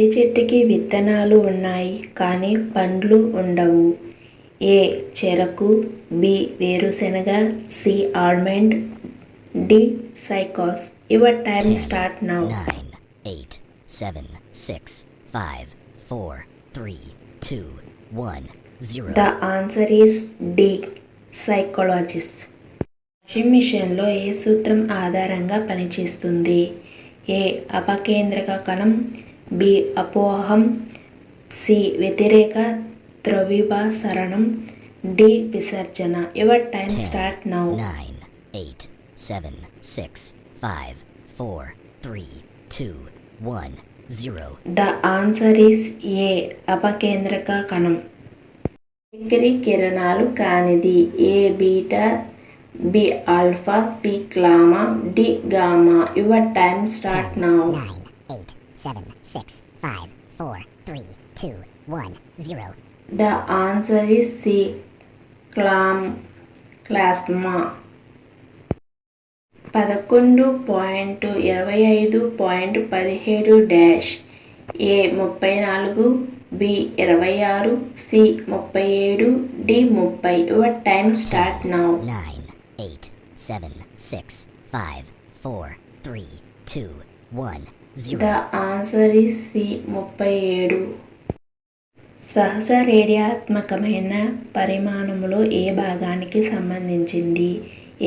ఏ చెట్టుకి విత్తనాలు ఉన్నాయి కానీ పండ్లు ఉండవు? ఏ చెరకు, బి వేరుశెనగ, C almond, D cycas. Your time 10, start now. 9, 8, 7, 6, 5, 4, 3, 2, 1, 0. The answer is D psychologist. Washing మిషన్లో ఏ సూత్రం ఆధారంగా పనిచేస్తుంది? ఏ అపకేంద్రక కణం, బి అపోహం, సి వ్యతిరేక ద్రవ్యభాసరణం, డి విసర్జన. Your time 10, start now. 9, 8, 7, 6, 5, 4, 3, 2, 1, 0. The answer is A అపకేంద్రక కణం. చక్కెర కిరణాలు కానిది? A beta, B alpha, C gamma, D gamma. Your time start 10, now. 9, 8, 7, 6, 5, 4, 3, 2, 1, 0. The answer is C plasma. 11.25.17 A 34, B 26, C 37, D 30. Your time start now. 9, 8, 7, 6, 5, 4, 3, 2, 1, the 0. Answer is C 37. సహజ రేడియాత్మకమైన పరిమాణములో ఏ భాగానికి సంబంధించింది?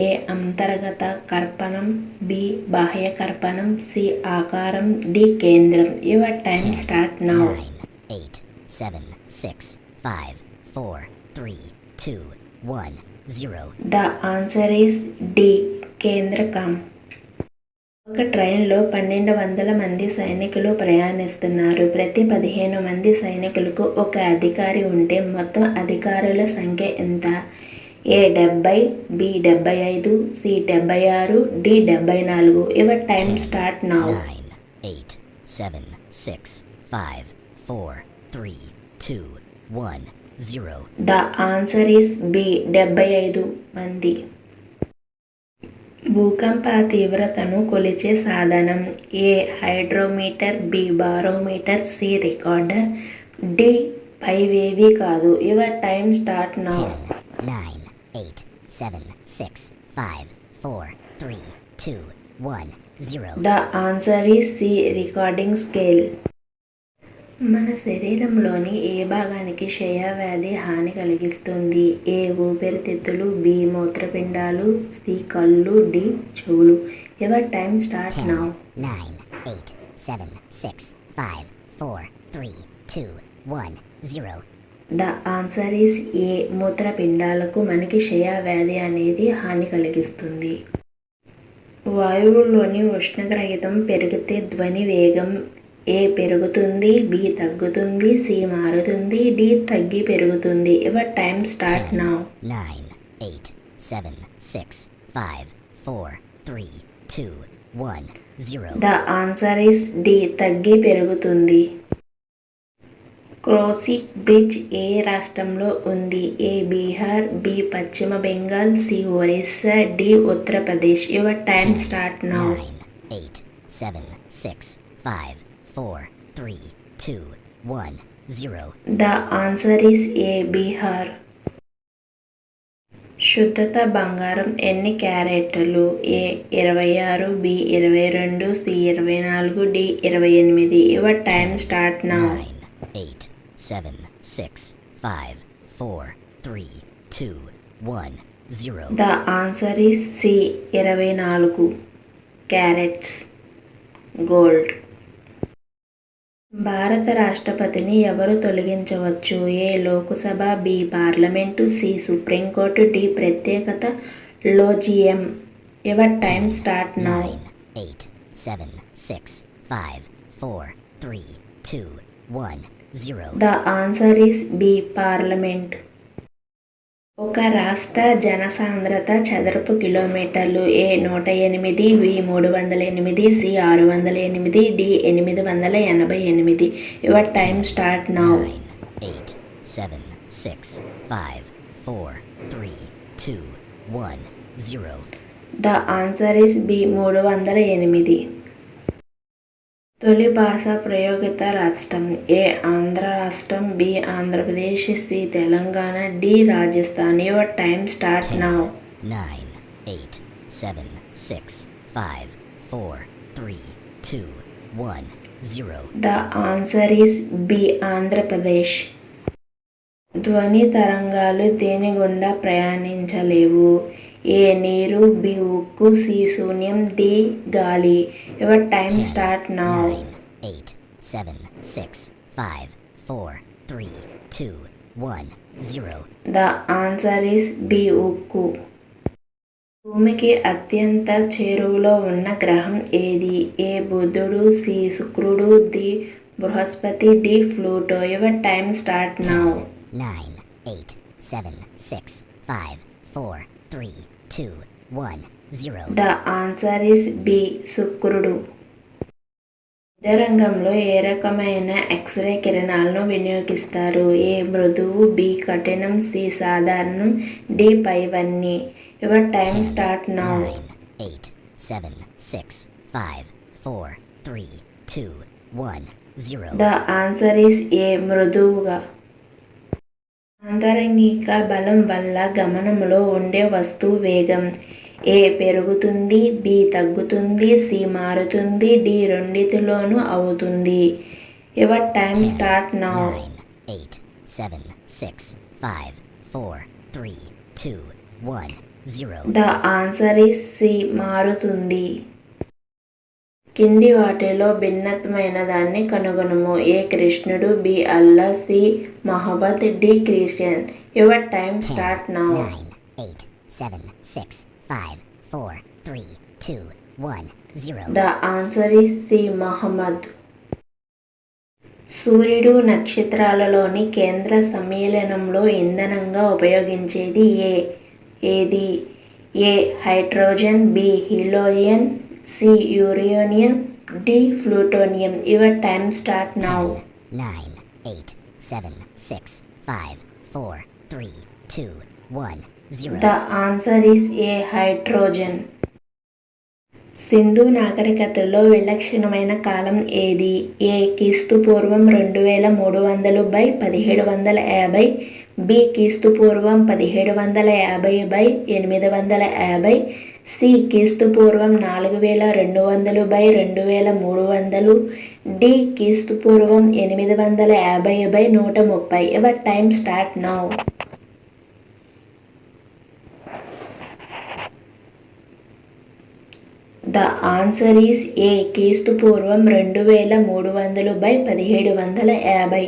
ఏ అంతర్గత కర్పణం, B బాహ్య కర్పణం, సి ఆకారం, D కేంద్రం. Your time 10, start now. 9, 8, 7, 6, 5, 4, 3, 2, 1, 0. The answer is D కేంద్రకం. ఒక ట్రైన్లో 1200 మంది సైనికులు ప్రయాణిస్తున్నారు. ప్రతి 15 మంది సైనికులకు ఒక అధికారి ఉంటే మొత్తం అధికారుల సంఖ్య ఎంత? A 70, B 75, C 76, D 74. Your time 10, start now. 9, 8, 7, 6, 5, 4, 3, 2, 1, 0. The answer is B 75 మంది. భూకంప తీవ్రతను కొలిచే సాధనం? A hydrometer, B barometer, C recorder, D పైవేవీ కాదు. Your time start now. 10, 9, 8, 7, 6, 5, 4, 3, 2, 1, 0. The answer is C recording scale. మన శరీరంలోని ఏ భాగానికి క్షయవ్యాధి హాని కలిగిస్తుంది? ఏ ఊపిరితిత్తులు, బి మూత్రపిండాలు, సి కళ్ళు, డి చెవులు. Your time start 10, now. 9, 8, 7, 6, 5, 4, 3, 2, 1, 0. The answer is ఏ మూత్రపిండాలకు మనకి క్షయవ్యాధి అనేది హాని కలిగిస్తుంది. వాయువులోని ఉష్ణగ్రహితం పెరిగితే ధ్వని వేగం ఏ పెరుగుతుంది, బి తగ్గుతుంది, సి మారుతుంది, డి తగ్గి పెరుగుతుంది. Your time start 10, now. 9, 8, 7, 6, 5, 4, 3, 2, 1, 0. The answer is D తగ్గి పెరుగుతుంది. క్రాసింగ్ బ్రిడ్జ్ ఏ రాష్ట్రంలో ఉంది? ఏ Bihar, B Paschim Bengal, C Orissa, D Uttar Pradesh. Your time 10, start now. 9, 8, 7, 6, 5, 4, 3, 2, 1, 0. The answer is A Bihar. శుద్ధత బంగారం ఎన్ని క్యారెట్లు? A 26, B 22, C 24, D 28. Your time start now. 9, 8, 7, 6, 5, 4, 3, 2, 1, 0. The answer is C 24 carats gold. భారత రాష్ట్రపతిని ఎవరు తొలగించవచ్చు? A Lok Sabha, B parliament, C supreme court, D ప్రత్యేకత లోజియం. Your time start now. 9, 8, 7, 6, 5, 4, 3, 2, 1, 0. The answer is B parliament. ఒక రాష్ట్ర జనసాంద్రత చదరపు కిలోమీటర్లు? A 108, B 308, C 608, D 888. Your time start now. 9, 8, 7, 6, 5, 4, 3, 2, 1, 0. The answer is B 308. తొలి భాషా ప్రయోగిత రాష్ట్రం. ఏ ఆంధ్ర రాష్ట్రం, B Andhra Pradesh, C Telangana, D Rajasthan. Your time start 10, now. 9, 8, 7, 6, 5, 4, 3, 2, 1, 0. The answer is B Andhra Pradesh. ధ్వని తరంగాలు దేని గుండా ప్రయాణించలేవు? ఏ నీరు, బి ఉక్కు, సి శూన్యం, డి గాలి. Your time 10, start now. 9, 8, 7, 6, 5, 4, 3, 2, 1, 0. The answer is B ఉక్కు. భూమికి అత్యంత చేరువలో ఉన్న గ్రహం ఏది? ఏ బుధుడు, సి శుక్రుడు, డి బృహస్పతి, D Pluto. Your time start now. 9, 8, 7, 6, 5, 4, 3, 2, 1, 0. The answer is B శుక్రుడు. రంగంలో ఏ రకమైన ఎక్స్రే కిరణాలను వినియోగిస్తారు? ఏ మృదువు, బి కఠినం, సి సాధారణం, డి పైవన్నీ. Your time 10, start now. 9, 8, 7, 6, 5, 4, 3, 2, 1, 0. The answer is ఏ మృదువుగా. ఆంతరంగిక బలం వల్ల గమనంలో ఉండే వస్తువు వేగం. ఏ పెరుగుతుంది, బి తగ్గుతుంది, సి మారుతుంది, డి రెండిటిలోనూ అవుతుంది. Your time 10, start now. 9, 8, 7, 6, 5, 4, 3, 2, 1, 0. The answer is C మారుతుంది. కింది వాటిలో భిన్నత్వమైన దాన్ని కనుగొనుము. ఏ కృష్ణుడు, B Allah, C Muhammad, D Christian. Your time 10, start now. 9, 8, 7, 6, 5, 4, 3, 2, 1, 0. The answer is C Mohammed. సూర్యుడు నక్షత్రాలలోని కేంద్ర సమ్మేళనంలో ఇంధనంగా ఉపయోగించేది ఏది? A hydrogen, B helium, C uranium, D plutonium. Your time start now. 10, 9, 8, 7, 6, 5, 4, 3, 2, 1, 0. The answer is A hydrogen. Sindhu నాగరికతలో విలక్షణమైన కాలం ఏది? ఏ క్రీస్తు పూర్వం 2300/1750, బి క్రీస్తు పూర్వం 1750/850, సి క్రీస్తు పూర్వం 4200/2300, డి క్రీస్తు పూర్వం 850/130. Your time start now. The answer is ఏ క్రీస్తు పూర్వం 2300/1750.